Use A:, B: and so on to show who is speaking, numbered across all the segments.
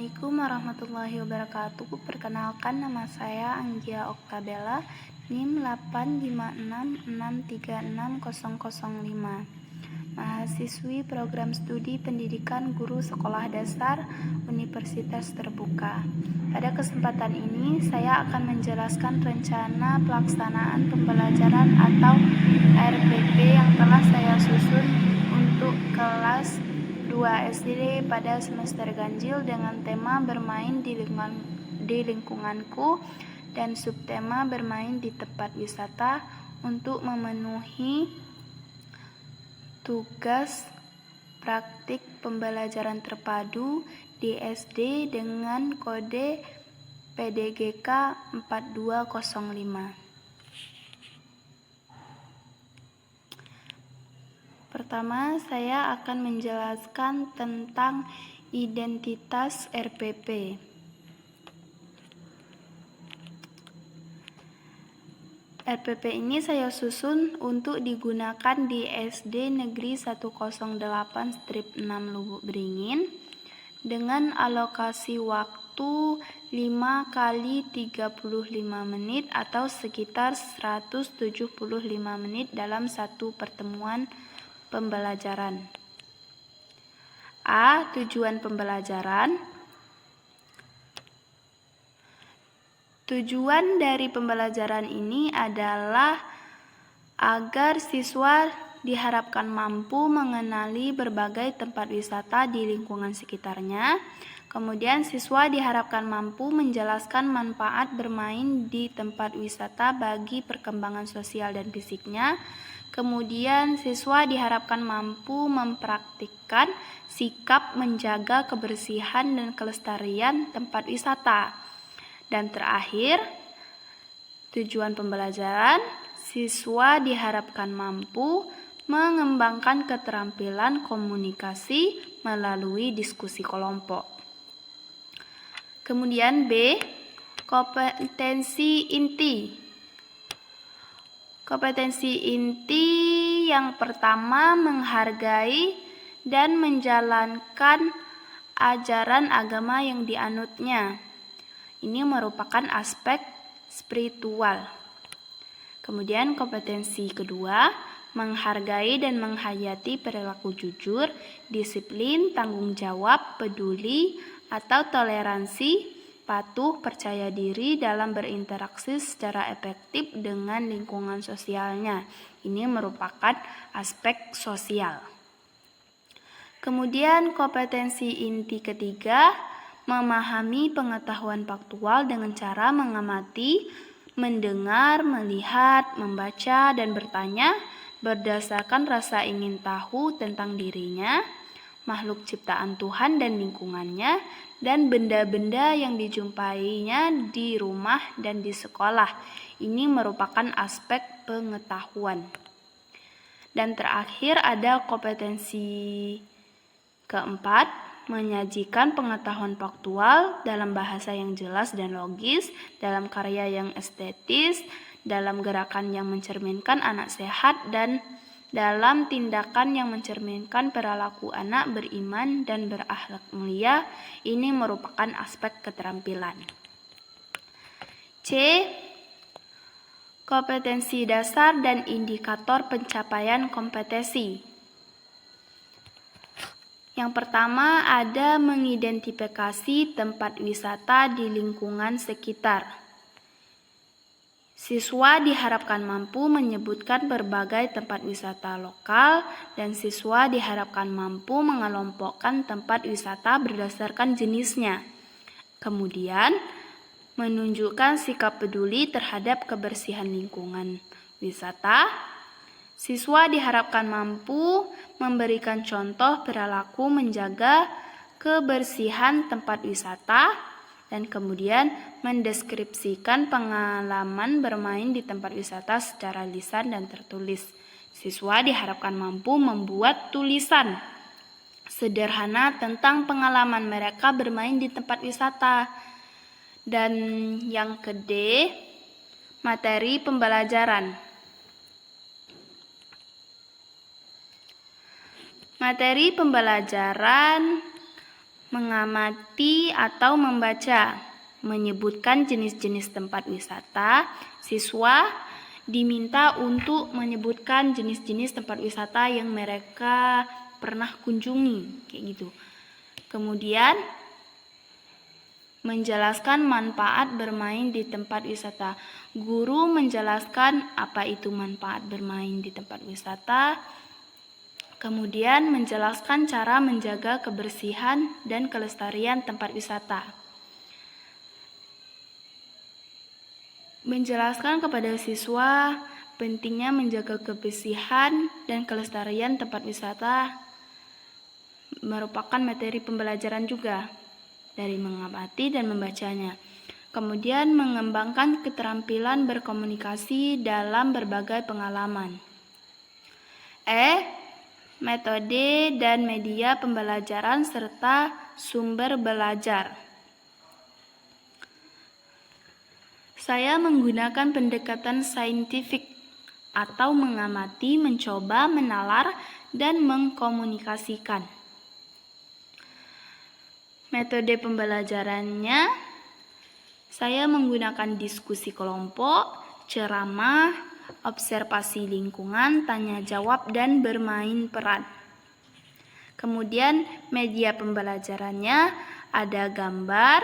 A: Assalamualaikum warahmatullahi wabarakatuh. Perkenalkan, nama saya Anggia Oktabella, NIM 856636005. Mahasiswi Program Studi Pendidikan Guru Sekolah Dasar Universitas Terbuka. Pada kesempatan ini, saya akan menjelaskan rencana pelaksanaan pembelajaran atau RPP yang telah saya susun untuk kelas 2 SD pada semester ganjil dengan tema bermain di lingkunganku dan subtema bermain di tempat wisata untuk memenuhi tugas praktik pembelajaran terpadu di SD dengan kode PDGK 4205. Pertama, saya akan menjelaskan tentang identitas RPP. RPP ini saya susun untuk digunakan di SD Negeri 108/6 Lubuk Beringin dengan alokasi waktu 5 kali 35 menit atau sekitar 175 menit dalam satu pertemuan pembelajaran. A. Tujuan pembelajaran. Tujuan dari pembelajaran ini adalah agar siswa diharapkan mampu mengenali berbagai tempat wisata di lingkungan sekitarnya. Kemudian siswa diharapkan mampu menjelaskan manfaat bermain di tempat wisata bagi perkembangan sosial dan fisiknya. Kemudian siswa diharapkan mampu mempraktikkan sikap menjaga kebersihan dan kelestarian tempat wisata. Dan terakhir, tujuan pembelajaran, siswa diharapkan mampu mengembangkan keterampilan komunikasi melalui diskusi kelompok. Kemudian B, kompetensi inti. Kompetensi inti yang pertama, menghargai dan menjalankan ajaran agama yang dianutnya. Ini merupakan aspek spiritual. Kemudian kompetensi kedua, menghargai dan menghayati perilaku jujur, disiplin, tanggung jawab, peduli, atau toleransi, patuh, percaya diri dalam berinteraksi secara efektif dengan lingkungan sosialnya. Ini merupakan aspek sosial. Kemudian kompetensi inti ketiga, memahami pengetahuan faktual dengan cara mengamati, mendengar, melihat, membaca, dan bertanya berdasarkan rasa ingin tahu tentang dirinya, makhluk ciptaan Tuhan dan lingkungannya, dan benda-benda yang dijumpainya di rumah dan di sekolah. Ini merupakan aspek pengetahuan. Dan terakhir ada kompetensi keempat, menyajikan pengetahuan faktual dalam bahasa yang jelas dan logis, dalam karya yang estetis, dalam gerakan yang mencerminkan anak sehat, dan dalam tindakan yang mencerminkan perilaku anak beriman dan berakhlak mulia. Ini merupakan aspek keterampilan. C. Kompetensi dasar dan indikator pencapaian kompetensi. Yang pertama ada mengidentifikasi tempat wisata di lingkungan sekitar. Siswa diharapkan mampu menyebutkan berbagai tempat wisata lokal dan siswa diharapkan mampu mengelompokkan tempat wisata berdasarkan jenisnya. Kemudian, menunjukkan sikap peduli terhadap kebersihan lingkungan wisata. Siswa diharapkan mampu memberikan contoh perilaku menjaga kebersihan tempat wisata. Dan kemudian mendeskripsikan pengalaman bermain di tempat wisata secara lisan dan tertulis. Siswa diharapkan mampu membuat tulisan sederhana tentang pengalaman mereka bermain di tempat wisata. Dan yang ke-D, materi pembelajaran. Materi pembelajaran mengamati atau membaca, menyebutkan jenis-jenis tempat wisata. Siswa diminta untuk menyebutkan jenis-jenis tempat wisata yang mereka pernah kunjungi, kayak gitu. Kemudian menjelaskan manfaat bermain di tempat wisata. Guru menjelaskan apa itu manfaat bermain di tempat wisata. Kemudian menjelaskan cara menjaga kebersihan dan kelestarian tempat wisata. Menjelaskan kepada siswa pentingnya menjaga kebersihan dan kelestarian tempat wisata merupakan materi pembelajaran juga dari mengamati dan membacanya. Kemudian mengembangkan keterampilan berkomunikasi dalam berbagai pengalaman. Metode dan media pembelajaran serta sumber belajar. Saya menggunakan pendekatan saintifik atau mengamati, mencoba, menalar, dan mengkomunikasikan. Metode pembelajarannya, saya menggunakan diskusi kelompok, ceramah, observasi lingkungan, tanya jawab, dan bermain peran. Kemudian media pembelajarannya ada gambar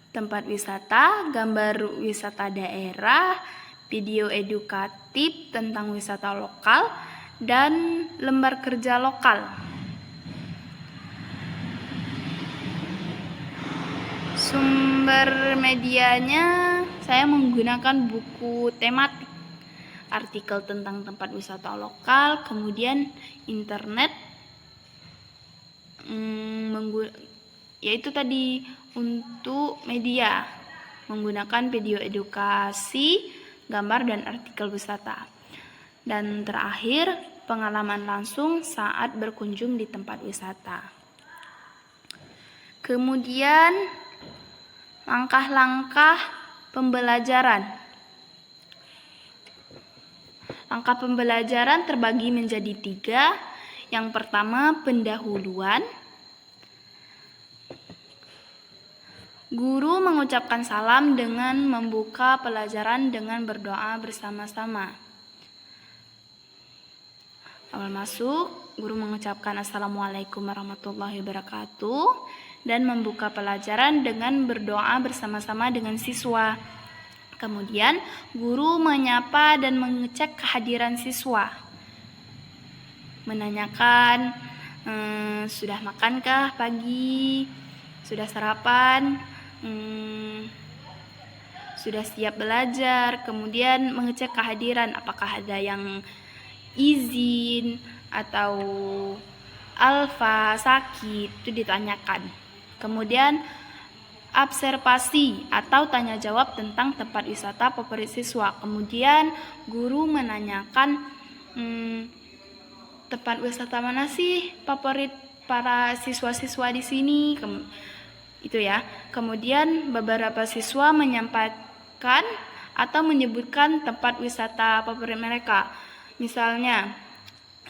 A: tempat wisata, gambar wisata daerah, video edukatif tentang wisata lokal, dan lembar kerja lokal. Sumber medianya saya menggunakan buku tematik, artikel tentang tempat wisata lokal, kemudian internet, yaitu tadi untuk media menggunakan video edukasi, gambar dan artikel wisata. Dan terakhir, pengalaman langsung saat berkunjung di tempat wisata. Kemudian langkah-langkah pembelajaran. Langkah pembelajaran terbagi menjadi 3. Yang pertama, pendahuluan. Guru mengucapkan salam dengan membuka pelajaran dengan berdoa bersama-sama. Awal masuk, guru mengucapkan Assalamualaikum warahmatullahi wabarakatuh dan membuka pelajaran dengan berdoa bersama-sama dengan siswa. Kemudian, guru menyapa dan mengecek kehadiran siswa. Menanyakan, sudah makankah pagi? Sudah sarapan? Sudah siap belajar? Kemudian mengecek kehadiran, apakah ada yang izin atau alfa sakit, itu ditanyakan. Kemudian observasi atau tanya jawab tentang tempat wisata favorit siswa. Kemudian guru menanyakan tempat wisata mana sih favorit para siswa-siswa di sini, itu ya. Kemudian beberapa siswa menyampaikan atau menyebutkan tempat wisata favorit mereka. Misalnya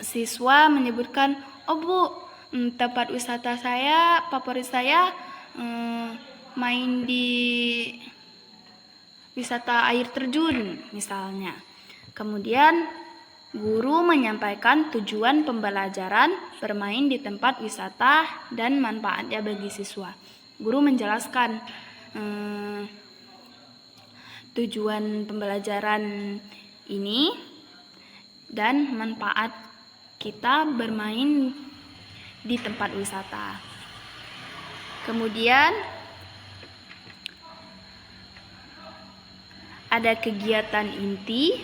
A: siswa menyebutkan, oh Bu, tempat wisata saya favorit saya main di wisata air terjun misalnya. Kemudian guru menyampaikan tujuan pembelajaran bermain di tempat wisata dan manfaatnya bagi siswa. Guru menjelaskan tujuan pembelajaran ini dan manfaat kita bermain di tempat wisata. Kemudian ada kegiatan inti.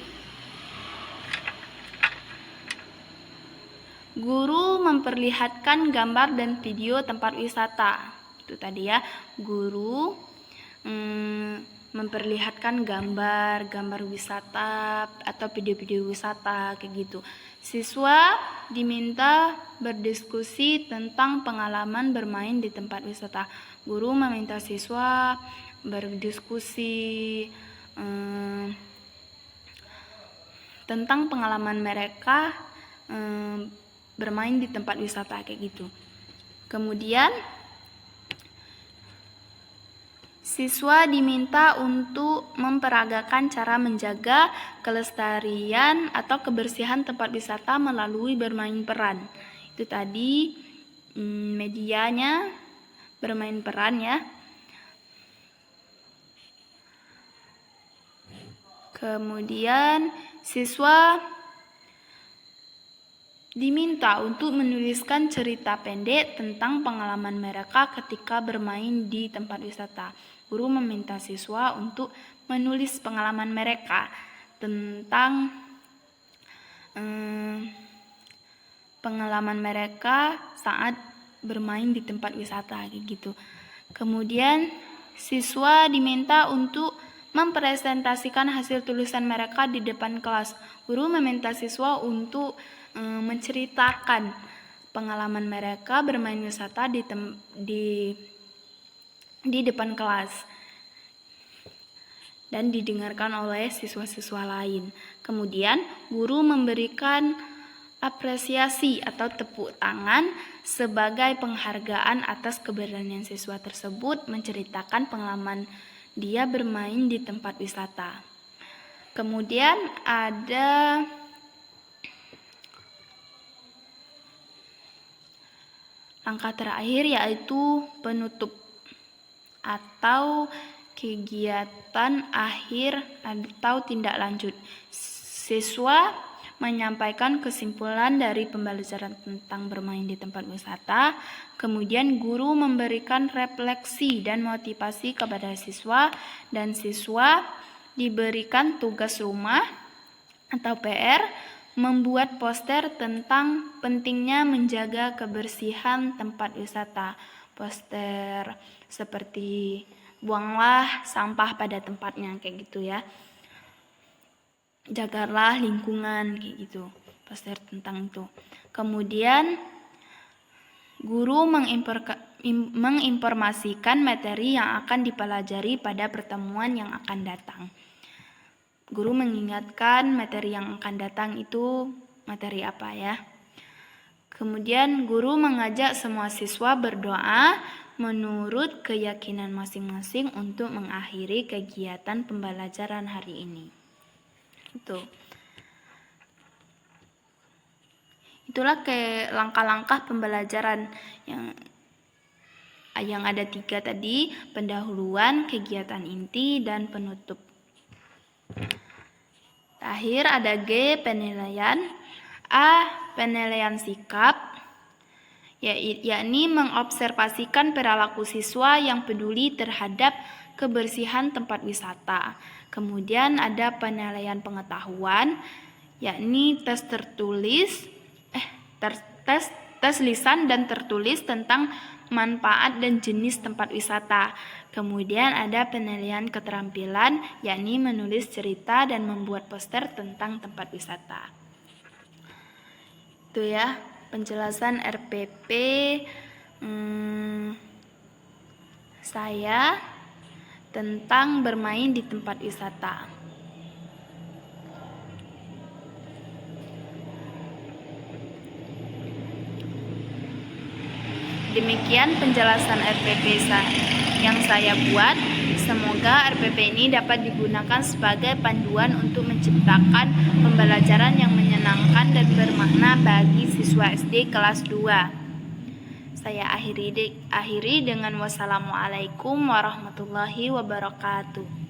A: Guru memperlihatkan gambar dan video tempat wisata. Itu tadi ya, guru memperlihatkan gambar wisata atau video-video wisata kayak gitu. Siswa diminta berdiskusi tentang pengalaman bermain di tempat wisata. Guru meminta siswa berdiskusi tentang pengalaman mereka bermain di tempat wisata kayak gitu. Kemudian siswa diminta untuk memperagakan cara menjaga kelestarian atau kebersihan tempat wisata melalui bermain peran. Itu tadi medianya bermain peran ya. Kemudian siswa diminta untuk menuliskan cerita pendek tentang pengalaman mereka ketika bermain di tempat wisata. Guru meminta siswa untuk menulis pengalaman mereka tentang pengalaman mereka saat bermain di tempat wisata gitu. Kemudian siswa diminta untuk mempresentasikan hasil tulisan mereka di depan kelas. Guru meminta siswa untuk menceritakan pengalaman mereka bermain wisata di depan kelas dan didengarkan oleh siswa-siswa lain. Kemudian guru memberikan apresiasi atau tepuk tangan sebagai penghargaan atas keberanian siswa tersebut menceritakan pengalaman dia bermain di tempat wisata. Kemudian ada langkah terakhir yaitu penutup atau kegiatan akhir atau tindak lanjut. Siswa menyampaikan kesimpulan dari pembelajaran tentang bermain di tempat wisata. Kemudian guru memberikan refleksi dan motivasi kepada siswa, dan siswa diberikan tugas rumah atau PR membuat poster tentang pentingnya menjaga kebersihan tempat wisata. Poster seperti buanglah sampah pada tempatnya kayak gitu ya. Jagalah lingkungan kayak gitu. Poster tentang itu. Kemudian guru menginformasikan materi yang akan dipelajari pada pertemuan yang akan datang. Guru mengingatkan materi yang akan datang itu materi apa ya. Kemudian guru mengajak semua siswa berdoa menurut keyakinan masing-masing untuk mengakhiri kegiatan pembelajaran hari ini. Itulah langkah-langkah pembelajaran yang ada 3 tadi: pendahuluan, kegiatan inti, dan penutup. Terakhir ada G, penilaian. A, penilaian sikap, yakni mengobservasikan perilaku siswa yang peduli terhadap kebersihan tempat wisata. Kemudian ada penilaian pengetahuan, yakni tes lisan dan tertulis tentang manfaat dan jenis tempat wisata. Kemudian ada penilaian keterampilan, yakni menulis cerita dan membuat poster tentang tempat wisata. Itu ya penjelasan RPP saya tentang bermain di tempat wisata. Demikian penjelasan RPP yang saya buat. Semoga RPP ini dapat digunakan sebagai panduan untuk menciptakan pembelajaran yang menyenangkan dan bermakna bagi siswa SD kelas 2. Saya akhiri dengan wassalamualaikum warahmatullahi wabarakatuh.